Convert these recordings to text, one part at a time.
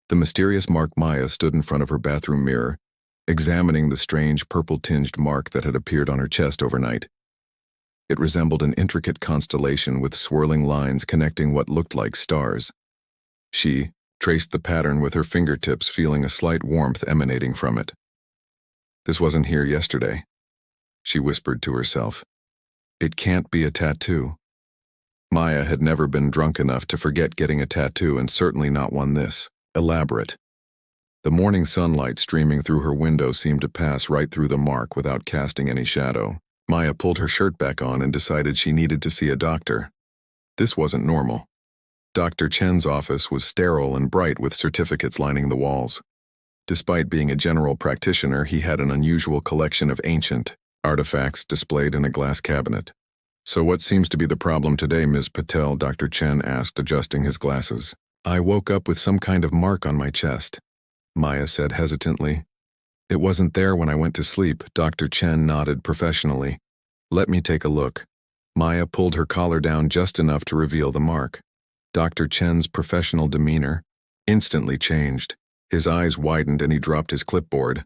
The mysterious mark. Maya stood in front of her bathroom mirror, examining the strange purple-tinged mark that had appeared on her chest overnight. It resembled an intricate constellation with swirling lines connecting what looked like stars. She traced the pattern with her fingertips, feeling a slight warmth emanating from it. "This wasn't here yesterday," she whispered to herself. "It can't be a tattoo." Maya had never been drunk enough to forget getting a tattoo, and certainly not one this elaborate. The morning sunlight streaming through her window seemed to pass right through the mark without casting any shadow. Maya pulled her shirt back on and decided she needed to see a doctor. This wasn't normal. Dr. Chen's office was sterile and bright with certificates lining the walls. Despite being a general practitioner, he had an unusual collection of ancient artifacts displayed in a glass cabinet. "So what seems to be the problem today, Ms. Patel?" Dr. Chen asked, adjusting his glasses. "I woke up with some kind of mark on my chest," Maya said hesitantly. "It wasn't there when I went to sleep." Dr. Chen nodded professionally. "Let me take a look." Maya pulled her collar down just enough to reveal the mark. Dr. Chen's professional demeanor instantly changed. His eyes widened and he dropped his clipboard.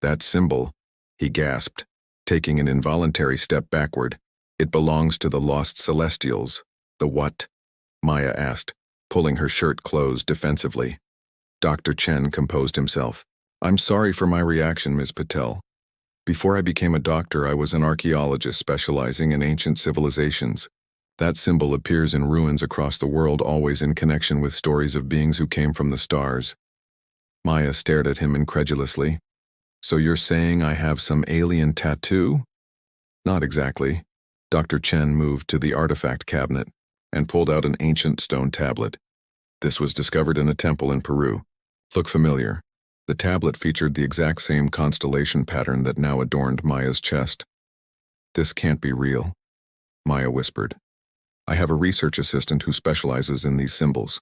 "That symbol," he gasped, taking an involuntary step backward. "It belongs to the lost Celestials." "The what?" Maya asked, pulling her shirt closed defensively. Dr. Chen composed himself. "I'm sorry for my reaction, Ms. Patel. Before I became a doctor, I was an archaeologist specializing in ancient civilizations. That symbol appears in ruins across the world, always in connection with stories of beings who came from the stars." Maya stared at him incredulously. "So you're saying I have some alien tattoo?" "Not exactly." Dr. Chen moved to the artifact cabinet and pulled out an ancient stone tablet. "This was discovered in a temple in Peru. Look familiar." The tablet featured the exact same constellation pattern that now adorned Maya's chest. "This can't be real," Maya whispered. "I have a research assistant who specializes in these symbols,"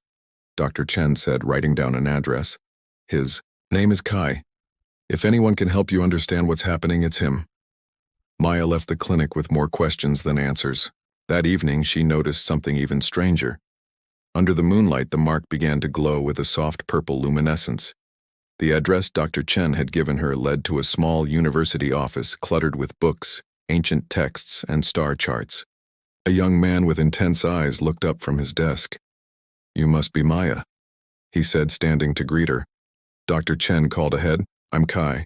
Dr. Chen said, writing down an address. "His name is Kai. If anyone can help you understand what's happening, it's him." Maya left the clinic with more questions than answers. That evening, she noticed something even stranger. Under the moonlight, the mark began to glow with a soft purple luminescence. The address Dr. Chen had given her led to a small university office cluttered with books, ancient texts, and star charts. A young man with intense eyes looked up from his desk. "You must be Maya," he said, standing to greet her. Dr. Chen called ahead. "I'm Kai."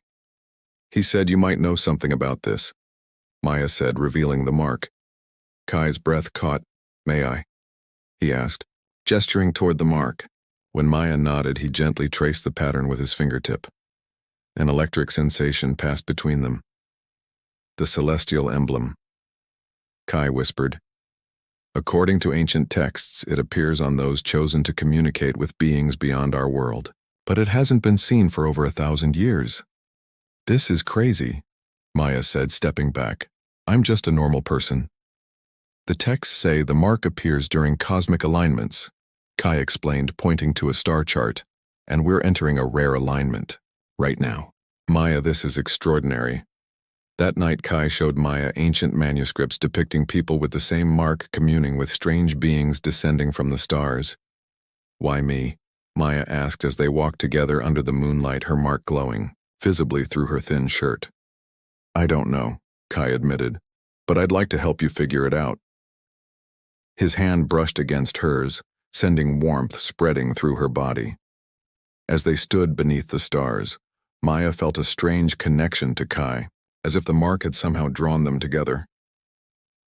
"He said you might know something about this," Maya said, revealing the mark. Kai's breath caught. "May I?" he asked, gesturing toward the mark. When Maya nodded, he gently traced the pattern with his fingertip. An electric sensation passed between them. "The celestial emblem," Kai whispered. "According to ancient texts, it appears on those chosen to communicate with beings beyond our world. But it hasn't been seen for over 1,000 years. This is crazy," Maya said, stepping back. "I'm just a normal person." "The texts say the mark appears during cosmic alignments," Kai explained, pointing to a star chart, "and we're entering a rare alignment right now." "Maya, this is extraordinary." That night, Kai showed Maya ancient manuscripts depicting people with the same mark communing with strange beings descending from the stars. "Why me?" Maya asked as they walked together under the moonlight, her mark glowing visibly through her thin shirt. "I don't know," Kai admitted, "but I'd like to help you figure it out." His hand brushed against hers, sending warmth spreading through her body. As they stood beneath the stars, Maya felt a strange connection to Kai, as if the mark had somehow drawn them together.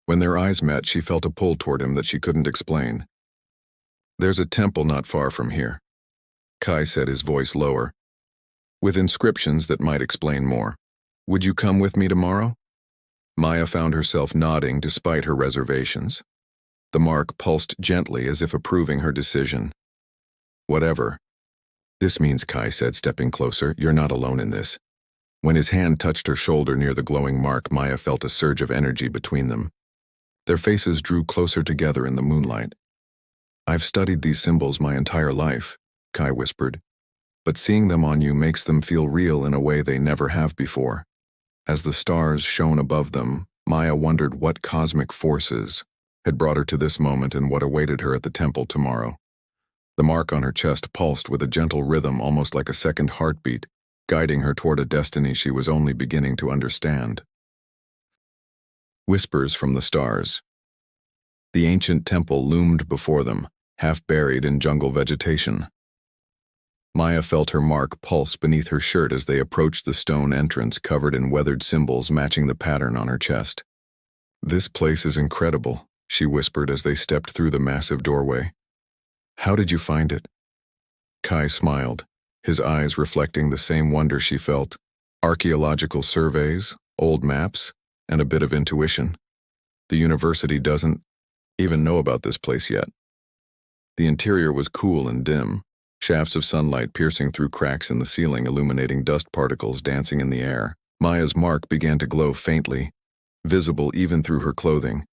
When their eyes met, she felt a pull toward him that she couldn't explain. "There's a temple not far from here," Kai said, his voice lower, "with inscriptions that might explain more. Would you come with me tomorrow?" Maya found herself nodding despite her reservations. The mark pulsed gently as if approving her decision. "Whatever." "This means," Kai said, stepping closer, "you're not alone in this." When his hand touched her shoulder near the glowing mark, Maya felt a surge of energy between them. Their faces drew closer together in the moonlight. "I've studied these symbols my entire life," Kai whispered, "but seeing them on you makes them feel real in a way they never have before." As the stars shone above them, Maya wondered what cosmic forces had brought her to this moment and what awaited her at the temple tomorrow. The mark on her chest pulsed with a gentle rhythm, almost like a second heartbeat, guiding her toward a destiny she was only beginning to understand. Whispers from the stars. The ancient temple loomed before them, half buried in jungle vegetation. Maya felt her mark pulse beneath her shirt as they approached the stone entrance covered in weathered symbols matching the pattern on her chest. "This place is incredible," she whispered as they stepped through the massive doorway. "How did you find it?" Kai smiled, his eyes reflecting the same wonder she felt. Archaeological surveys, old maps, and a bit of intuition. The university doesn't even know about this place yet. The interior was cool and dim, shafts of sunlight piercing through cracks in the ceiling, illuminating dust particles dancing in the air. Maya's mark began to glow faintly, visible even through her clothing.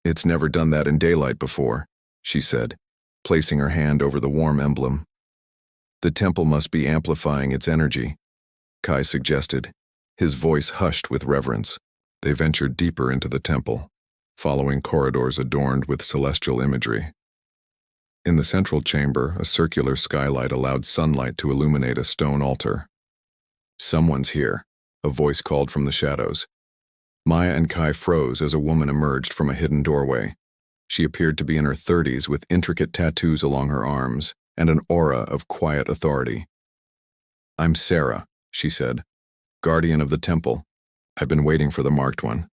"It's never done that in daylight before," she said, placing her hand over the warm emblem. "The temple must be amplifying its energy," Kai suggested, his voice hushed with reverence. They ventured deeper into the temple, following corridors adorned with celestial imagery. In the central chamber, a circular skylight allowed sunlight to illuminate a stone altar. "Someone's here," a voice called from the shadows. Maya and Kai froze as a woman emerged from a hidden doorway. She appeared to be in her 30s with intricate tattoos along her arms and an aura of quiet authority. "I'm Sarah," she said, "guardian of the temple. I've been waiting for the marked one."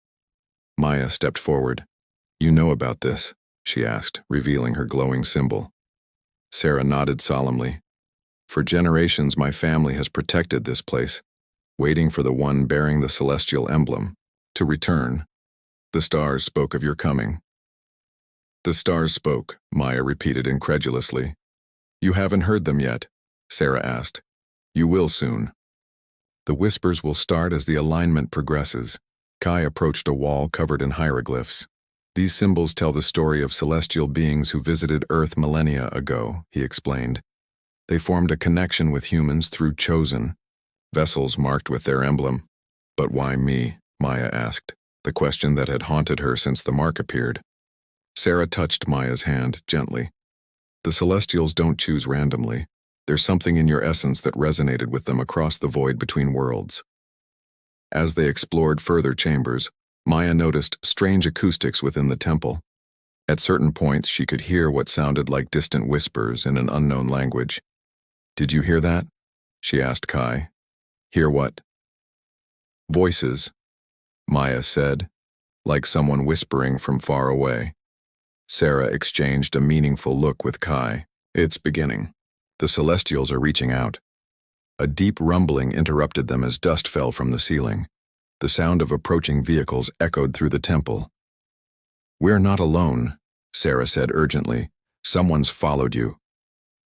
Maya stepped forward. "You know about this?" she asked, revealing her glowing symbol. Sarah nodded solemnly. "For generations my family has protected this place, waiting for the one bearing the celestial emblem to return. The stars spoke of your coming." "The stars spoke," Maya repeated incredulously. "You haven't heard them yet?" Sarah asked. "You will soon. The whispers will start as the alignment progresses." Kai approached a wall covered in hieroglyphs. "These symbols tell the story of celestial beings who visited Earth millennia ago," he explained. "They formed a connection with humans through chosen vessels marked with their emblem." "But why me?" Maya asked, the question that had haunted her since the mark appeared. Sarah touched Maya's hand gently. "The Celestials don't choose randomly. There's something in your essence that resonated with them across the void between worlds." As they explored further chambers, Maya noticed strange acoustics within the temple. At certain points, she could hear what sounded like distant whispers in an unknown language. "Did you hear that?" she asked Kai. "Hear what?" "Voices," Maya said, like someone whispering from far away. Sarah exchanged a meaningful look with Kai. "It's beginning. The Celestials are reaching out." A deep rumbling interrupted them as dust fell from the ceiling. The sound of approaching vehicles echoed through the temple. "We're not alone," Sarah said urgently. "Someone's followed you."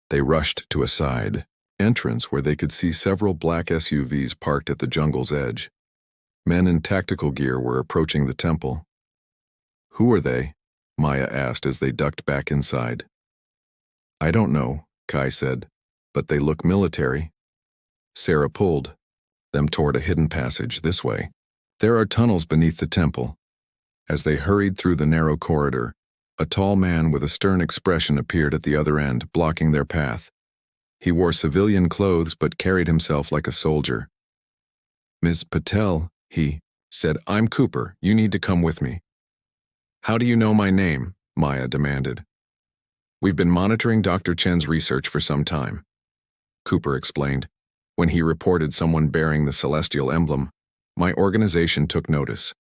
They rushed to a side entrance where they could see several black SUVs parked at the jungle's edge. Men in tactical gear were approaching the temple. "Who are they?" Maya asked as they ducked back inside. "I don't know," Kai said, "but they look military." Sarah pulled them toward a hidden passage this way. "There are tunnels beneath the temple." As they hurried through the narrow corridor, a tall man with a stern expression appeared at the other end, blocking their path. He wore civilian clothes but carried himself like a soldier. "Ms. Patel," he said, "I'm Cooper. You need to come with me." "How do you know my name?" Maya demanded. "We've been monitoring Dr. Chen's research for some time," Cooper explained. "When he reported someone bearing the celestial emblem, my organization took notice."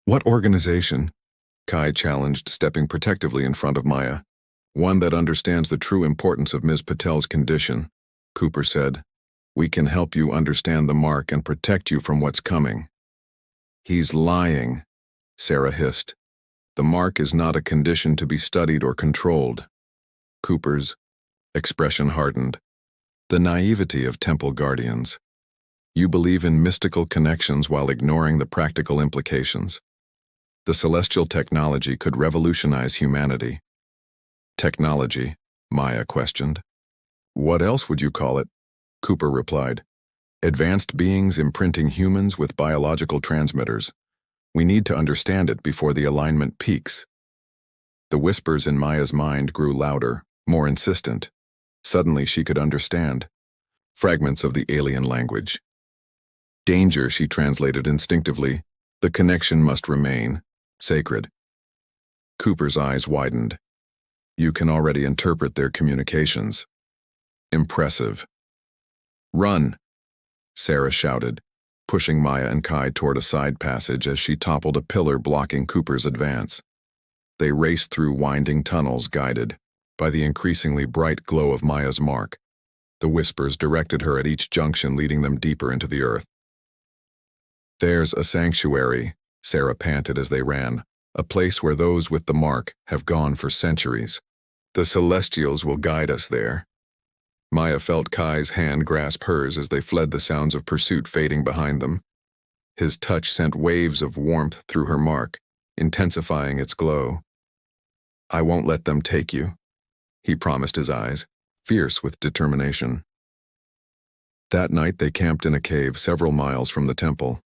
"What organization?" Kai challenged, stepping protectively in front of Maya. "One that understands the true importance of Ms. Patel's condition," Cooper said. "We can help you understand the mark and protect you from what's coming." "He's lying," Sarah hissed. "The mark is not a condition to be studied or controlled." Cooper's expression hardened. The naivety of temple guardians. "You believe in mystical connections while ignoring the practical implications. The celestial technology could revolutionize humanity." "Technology?" Maya questioned. "What else would you call it?" Cooper replied. "Advanced beings imprinting humans with biological transmitters. We need to understand it before the alignment peaks." The whispers in Maya's mind grew louder, more insistent. Suddenly she could understand. Fragments of the alien language. Danger, she translated instinctively. The connection must remain sacred. Cooper's eyes widened. You can already interpret their communications. Impressive. Run, Sarah shouted, pushing Maya and Kai toward a side passage as she toppled a pillar blocking Cooper's advance. They raced through winding tunnels guided by the increasingly bright glow of Maya's mark. The whispers directed her at each junction, leading them deeper into the earth. There's a sanctuary, Sarah panted as they ran, a place where those with the mark have gone for centuries. The Celestials will guide us there. Maya felt Kai's hand grasp hers as they fled, the sounds of pursuit fading behind them. His touch sent waves of warmth through her mark, intensifying its glow. I won't let them take you, he promised, his eyes fierce with determination. That night they camped in a cave several miles from the temple.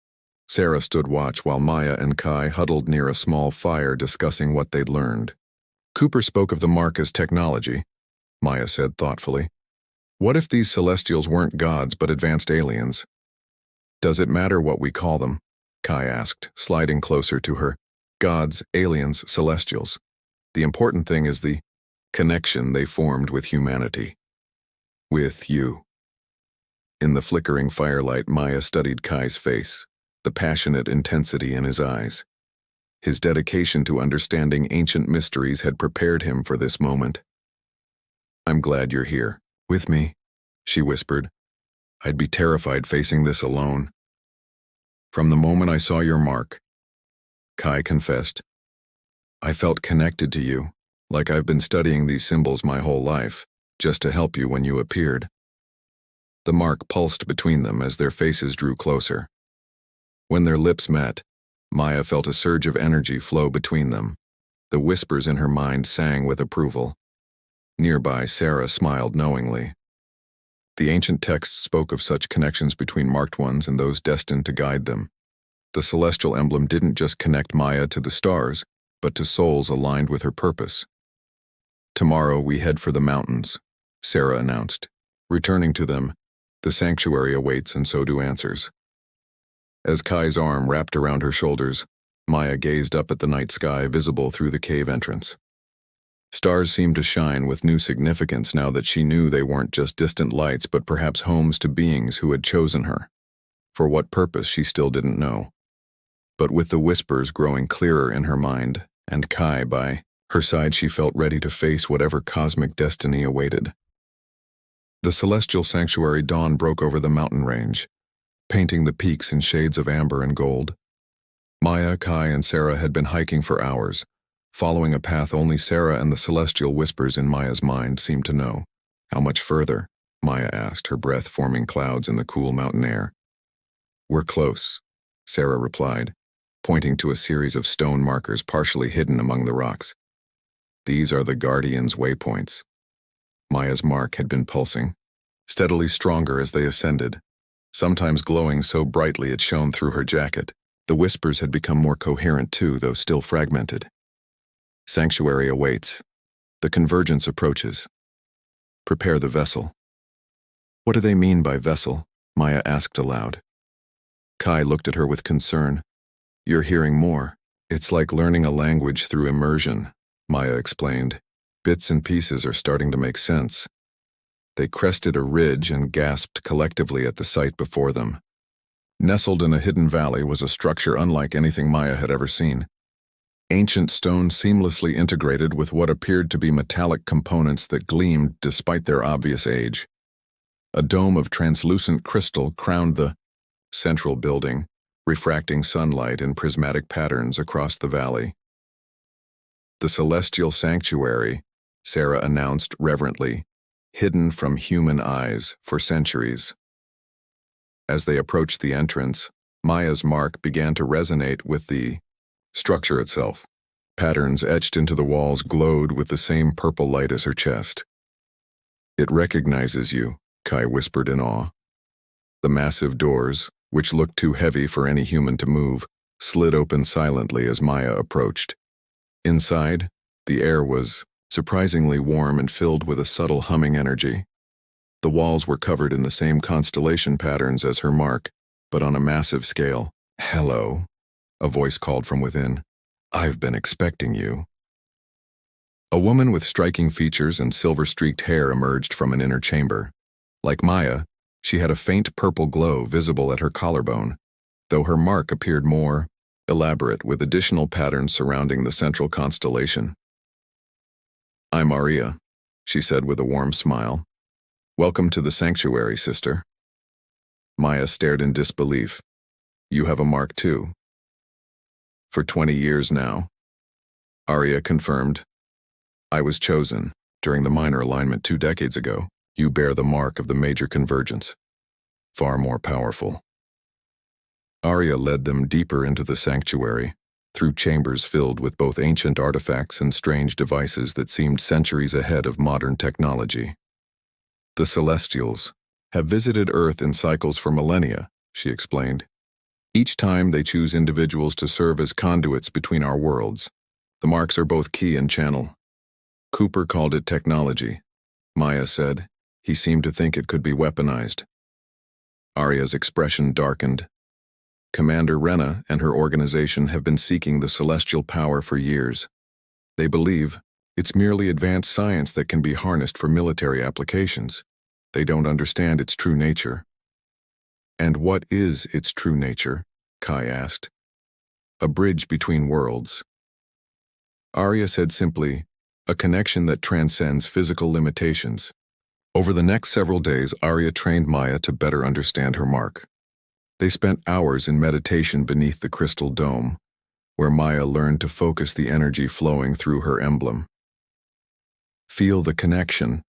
Sarah stood watch while Maya and Kai huddled near a small fire discussing what they'd learned. Cooper spoke of the mark as technology, Maya said thoughtfully. What if these Celestials weren't gods but advanced aliens? Does it matter what we call them? Kai asked, sliding closer to her. Gods, aliens, Celestials. The important thing is the connection they formed with humanity. With you. In the flickering firelight, Maya studied Kai's face, the passionate intensity in his eyes. His dedication to understanding ancient mysteries had prepared him for this moment. I'm glad you're here. With me, she whispered. I'd be terrified facing this alone. From the moment I saw your mark, Kai confessed, I felt connected to you, like I've been studying these symbols my whole life, just to help you when you appeared. The mark pulsed between them as their faces drew closer. When their lips met, Maya felt a surge of energy flow between them. The whispers in her mind sang with approval. Nearby, Sarah smiled knowingly. The ancient texts spoke of such connections between marked ones and those destined to guide them. The celestial emblem didn't just connect Maya to the stars, but to souls aligned with her purpose. Tomorrow we head for the mountains, Sarah announced. Returning to them, the sanctuary awaits and so do answers. As Kai's arm wrapped around her shoulders, Maya gazed up at the night sky visible through the cave entrance. Stars seemed to shine with new significance now that she knew they weren't just distant lights but perhaps homes to beings who had chosen her. For what purpose she still didn't know. But with the whispers growing clearer in her mind, and Kai by her side, she felt ready to face whatever cosmic destiny awaited. The celestial sanctuary dawn broke over the mountain range, painting the peaks in shades of amber and gold. Maya, Kai, and Sarah had been hiking for hours, following a path only Sarah and the celestial whispers in Maya's mind seemed to know. How much further? Maya asked, her breath forming clouds in the cool mountain air. We're close, Sarah replied, pointing to a series of stone markers partially hidden among the rocks. These are the Guardians' waypoints. Maya's mark had been pulsing, steadily stronger as they ascended, sometimes glowing so brightly it shone through her jacket. The whispers had become more coherent too, though still fragmented. Sanctuary awaits. The convergence approaches. Prepare the vessel. What do they mean by vessel? Maya asked aloud. Kai looked at her with concern. You're hearing more. It's like learning a language through immersion, Maya explained. Bits and pieces are starting to make sense. They crested a ridge and gasped collectively at the sight before them. Nestled in a hidden valley was a structure unlike anything Maya had ever seen. Ancient stone seamlessly integrated with what appeared to be metallic components that gleamed despite their obvious age. A dome of translucent crystal crowned the central building, refracting sunlight in prismatic patterns across the valley. The celestial sanctuary, Sarah announced reverently, hidden from human eyes for centuries. As they approached the entrance, Maya's mark began to resonate with the structure itself. Patterns etched into the walls glowed with the same purple light as her chest. It recognizes you, Kai whispered in awe. The massive doors, which looked too heavy for any human to move, slid open silently as Maya approached. Inside, the air was surprisingly warm and filled with a subtle humming energy. The walls were covered in the same constellation patterns as her mark, but on a massive scale. "Hello," a voice called from within. "I've been expecting you." A woman with striking features and silver-streaked hair emerged from an inner chamber. Like Maya, she had a faint purple glow visible at her collarbone, though her mark appeared more elaborate with additional patterns surrounding the central constellation. "I'm Aria," she said with a warm smile. "Welcome to the sanctuary, sister." Maya stared in disbelief. "You have a mark too." "For 20 years now," Aria confirmed. "I was chosen during the minor alignment 2 decades ago. You bear the mark of the major convergence. Far more powerful." Aria led them deeper into the sanctuary, through chambers filled with both ancient artifacts and strange devices that seemed centuries ahead of modern technology. "The Celestials have visited Earth in cycles for millennia," she explained. "Each time they choose individuals to serve as conduits between our worlds. The marks are both key and channel." Cooper called it technology, Maya said. He seemed to think it could be weaponized. Aria's expression darkened. "Commander Rena and her organization have been seeking the celestial power for years. They believe it's merely advanced science that can be harnessed for military applications. They don't understand its true nature." "And what is its true nature?" Kai asked. "A bridge between worlds." Aria said simply, "A connection that transcends physical limitations." Over the next several days, Aria trained Maya to better understand her mark. They spent hours in meditation beneath the crystal dome, where Maya learned to focus the energy flowing through her emblem. "Feel the connection,"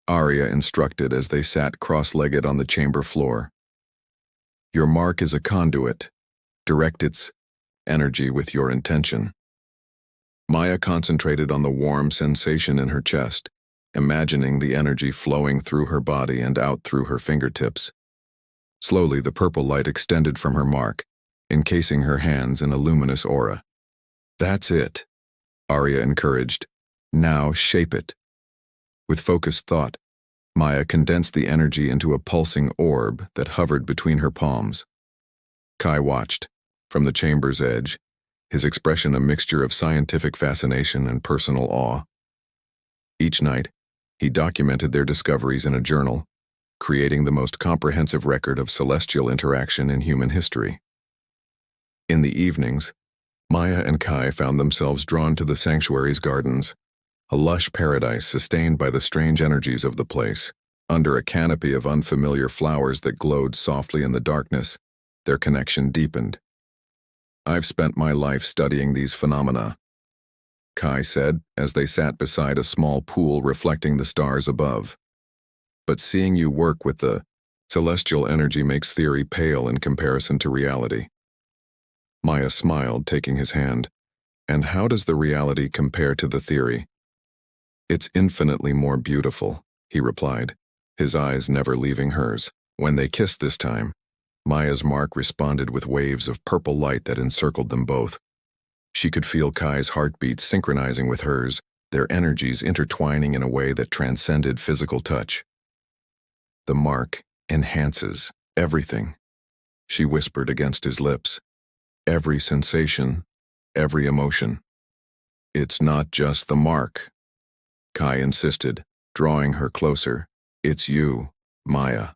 Aria instructed as they sat cross-legged on the chamber floor. "Your mark is a conduit. Direct its energy with your intention." Maya concentrated on the warm sensation in her chest, imagining the energy flowing through her body and out through her fingertips. Slowly, the purple light extended from her mark, encasing her hands in a luminous aura. "That's it," Aria encouraged. "Now shape it." With focused thought, Maya condensed the energy into a pulsing orb that hovered between her palms. Kai watched, from the chamber's edge, his expression a mixture of scientific fascination and personal awe. Each night, he documented their discoveries in a journal, creating the most comprehensive record of celestial interaction in human history. In the evenings, Maya and Kai found themselves drawn to the sanctuary's gardens, a lush paradise sustained by the strange energies of the place. Under a canopy of unfamiliar flowers that glowed softly in the darkness, their connection deepened. "I've spent my life studying these phenomena," Kai said as they sat beside a small pool reflecting the stars above. "But seeing you work with the celestial energy makes theory pale in comparison to reality." Maya smiled, taking his hand. "And how does the reality compare to the theory?" "It's infinitely more beautiful," he replied, his eyes never leaving hers. When they kissed this time, Maya's mark responded with waves of purple light that encircled them both. She could feel Kai's heartbeat synchronizing with hers, their energies intertwining in a way that transcended physical touch. "The mark enhances everything," she whispered against his lips. "Every sensation, every emotion." "It's not just the mark," Kai insisted, drawing her closer. "It's you, Maya."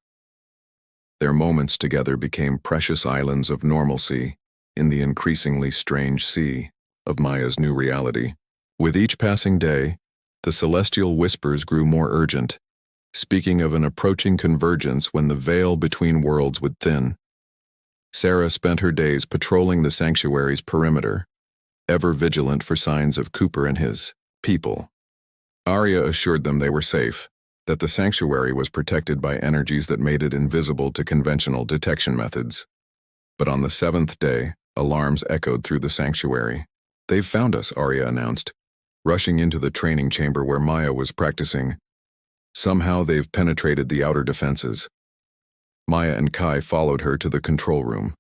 Their moments together became precious islands of normalcy in the increasingly strange sea of Maya's new reality. With each passing day, the celestial whispers grew more urgent, speaking of an approaching convergence when the veil between worlds would thin. Sarah spent her days patrolling the sanctuary's perimeter, ever vigilant for signs of Cooper and his people. Aria assured them they were safe, that the sanctuary was protected by energies that made it invisible to conventional detection methods. But on the 7th day, alarms echoed through the sanctuary. "They've found us," Aria announced, rushing into the training chamber where Maya was practicing. "Somehow they've penetrated the outer defenses." Maya and Kai followed her to the control room,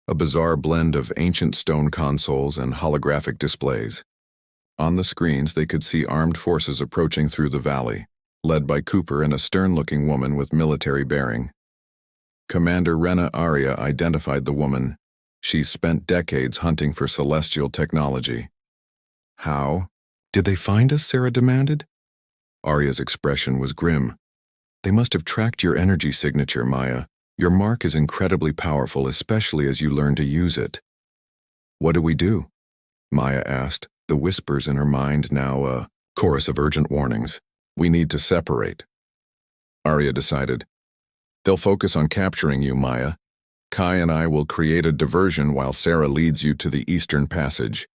a bizarre blend of ancient stone consoles and holographic displays. On the screens, they could see armed forces approaching through the valley, led by Cooper and a stern-looking woman with military bearing. Commander Rena Arya identified the woman. She's spent decades hunting for celestial technology. How? Did they find us? Sarah demanded. Arya's expression was grim. They must have tracked your energy signature, Maya. Your mark is incredibly powerful, especially as you learn to use it. What do we do? Maya asked, the whispers in her mind now a chorus of urgent warnings. We need to separate. Arya decided. They'll focus on capturing you, Maya. Kai and I will create a diversion while Sarah leads you to the Eastern Passage.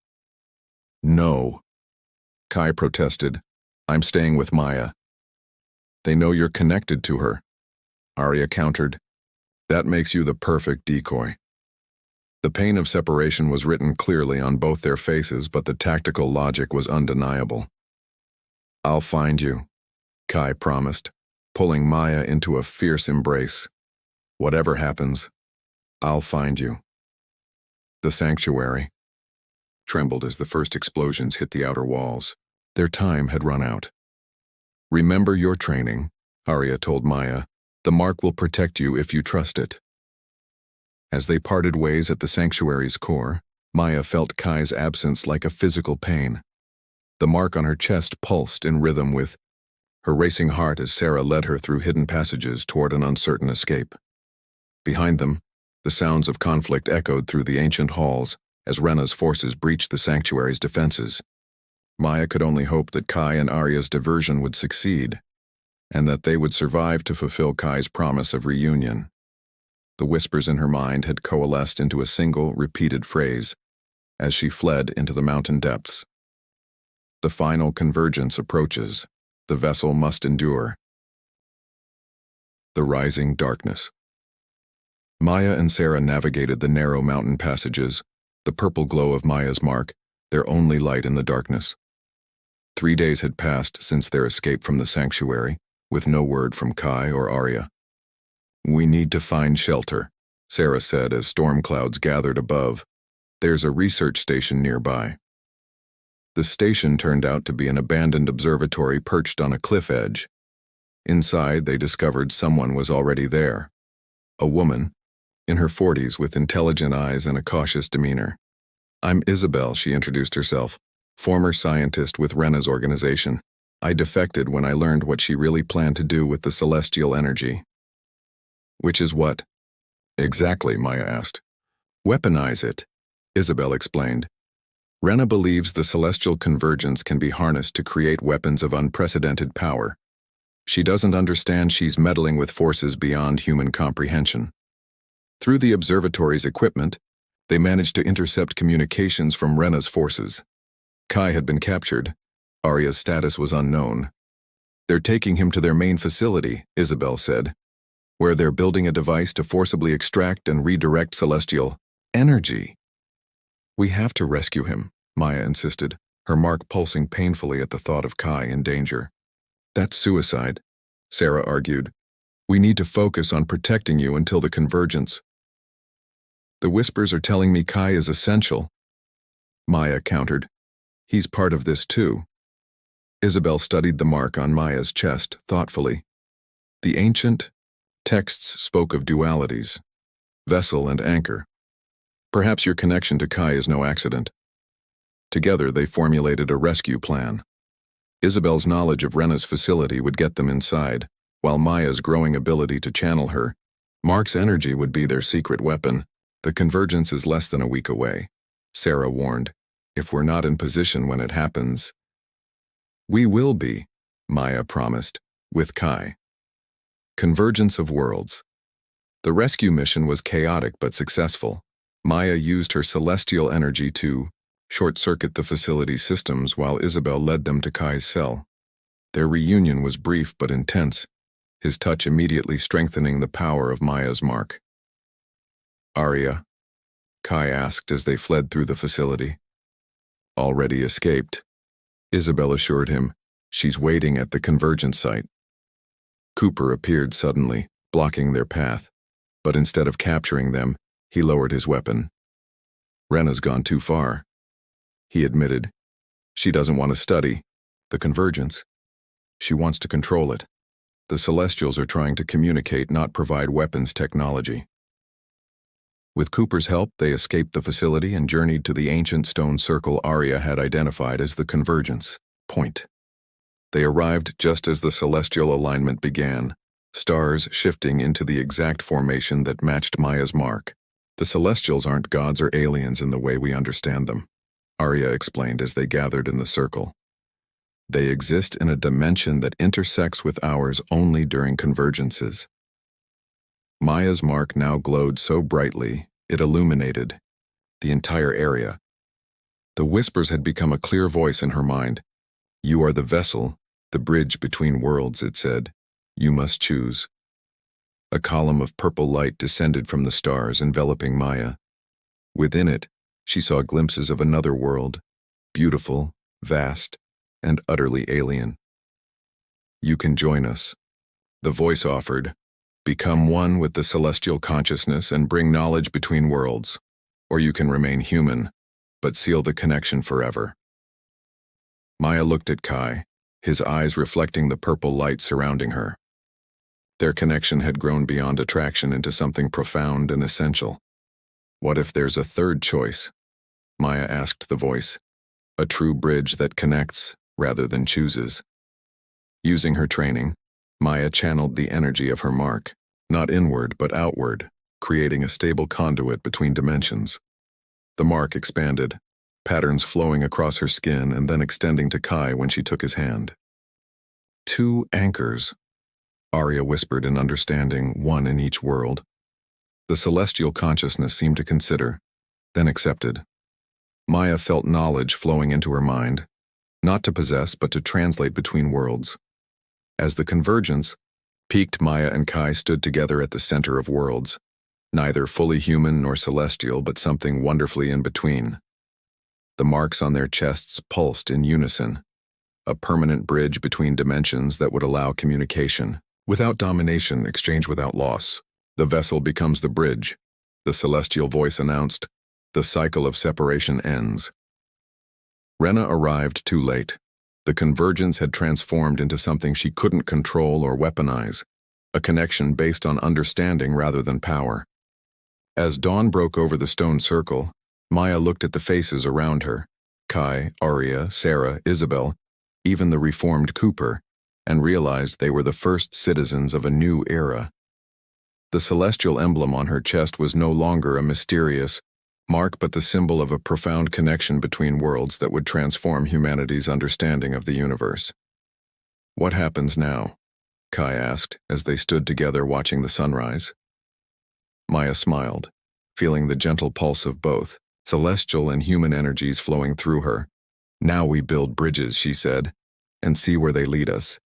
No. Kai protested. I'm staying with Maya. They know you're connected to her. Arya countered. That makes you the perfect decoy. The pain of separation was written clearly on both their faces, but the tactical logic was undeniable. I'll find you, Kai promised, pulling Maya into a fierce embrace. Whatever happens, I'll find you. The sanctuary trembled as the first explosions hit the outer walls. Their time had run out. Remember your training, Arya told Maya. The mark will protect you if you trust it. As they parted ways at the sanctuary's core, Maya felt Kai's absence like a physical pain. The mark on her chest pulsed in rhythm with her racing heart as Sarah led her through hidden passages toward an uncertain escape. Behind them, the sounds of conflict echoed through the ancient halls as Rena's forces breached the sanctuary's defenses. Maya could only hope that Kai and Arya's diversion would succeed, and that they would survive to fulfill Kai's promise of reunion. The whispers in her mind had coalesced into a single, repeated phrase as she fled into the mountain depths. The final convergence approaches. The vessel must endure. The rising darkness. Maya and Sarah navigated the narrow mountain passages, the purple glow of Maya's mark, their only light in the darkness. 3 days had passed since their escape from the sanctuary, with no word from Kai or Arya. We need to find shelter, Sarah said as storm clouds gathered above. There's a research station nearby. The station turned out to be an abandoned observatory perched on a cliff edge. Inside, they discovered someone was already there. A woman, in her 40s with intelligent eyes and a cautious demeanor. I'm Isabel, she introduced herself, former scientist with Rena's organization. I defected when I learned what she really planned to do with the celestial energy. Which is what? Exactly, Maya asked. Weaponize it, Isabel explained. Rena believes the celestial convergence can be harnessed to create weapons of unprecedented power. She doesn't understand she's meddling with forces beyond human comprehension. Through the observatory's equipment, they managed to intercept communications from Rena's forces. Kai had been captured. Arya's status was unknown. They're taking him to their main facility, Isabel said, where they're building a device to forcibly extract and redirect celestial energy. We have to rescue him, Maya insisted, her mark pulsing painfully at the thought of Kai in danger. That's suicide, Sarah argued. We need to focus on protecting you until the convergence. The whispers are telling me Kai is essential, Maya countered. He's part of this too. Isabel studied the mark on Maya's chest thoughtfully. The ancient texts spoke of dualities, vessel and anchor. Perhaps your connection to Kai is no accident. Together they formulated a rescue plan. Isabel's knowledge of Rena's facility would get them inside, while Maya's growing ability to channel her, Mark's energy would be their secret weapon. The convergence is less than a week away, Sarah warned. If we're not in position when it happens. We will be, Maya promised, with Kai. Convergence of worlds. The rescue mission was chaotic but successful. Maya used her celestial energy to short-circuit the facility's systems while Isabel led them to Kai's cell. Their reunion was brief but intense, his touch immediately strengthening the power of Maya's mark. Arya? Kai asked as they fled through the facility. Already escaped, Isabel assured him. She's waiting at the convergence site. Cooper appeared suddenly, blocking their path, but instead of capturing them, he lowered his weapon. Rena's gone too far, he admitted. She doesn't want to study the convergence. She wants to control it. The Celestials are trying to communicate, not provide weapons technology. With Cooper's help, they escaped the facility and journeyed to the ancient stone circle Arya had identified as the convergence point. They arrived just as the celestial alignment began, stars shifting into the exact formation that matched Maya's mark. The Celestials aren't gods or aliens in the way we understand them, Arya explained as they gathered in the circle. They exist in a dimension that intersects with ours only during convergences. Maya's mark now glowed so brightly, it illuminated the entire area. The whispers had become a clear voice in her mind. You are the vessel, the bridge between worlds, it said. You must choose. A column of purple light descended from the stars, enveloping Maya. Within it, she saw glimpses of another world, beautiful, vast, and utterly alien. You can join us, the voice offered. Become one with the celestial consciousness and bring knowledge between worlds, or you can remain human, but seal the connection forever. Maya looked at Kai, his eyes reflecting the purple light surrounding her. Their connection had grown beyond attraction into something profound and essential. What if there's a third choice? Maya asked the voice. A true bridge that connects rather than chooses. Using her training, Maya channeled the energy of her mark, not inward but outward, creating a stable conduit between dimensions. The mark expanded, patterns flowing across her skin and then extending to Kai when she took his hand. 2 anchors, Arya whispered in understanding, one in each world. The celestial consciousness seemed to consider, then accepted. Maya felt knowledge flowing into her mind, not to possess but to translate between worlds. As the convergence peaked, Maya and Kai stood together at the center of worlds, neither fully human nor celestial but something wonderfully in between. The marks on their chests pulsed in unison, a permanent bridge between dimensions that would allow communication. Without domination, exchange without loss. The vessel becomes the bridge, the celestial voice announced. The cycle of separation ends. Rena arrived too late. The convergence had transformed into something she couldn't control or weaponize, a connection based on understanding rather than power. As dawn broke over the stone circle, Maya looked at the faces around her, Kai, Arya, Sarah, Isabel, even the reformed Cooper, and realized they were the first citizens of a new era. The celestial emblem on her chest was no longer a mysterious mark but the symbol of a profound connection between worlds that would transform humanity's understanding of the universe. What happens now? Kai asked as they stood together watching the sunrise. Maya smiled, feeling the gentle pulse of both, celestial and human energies flowing through her. Now we build bridges, she said, and see where they lead us.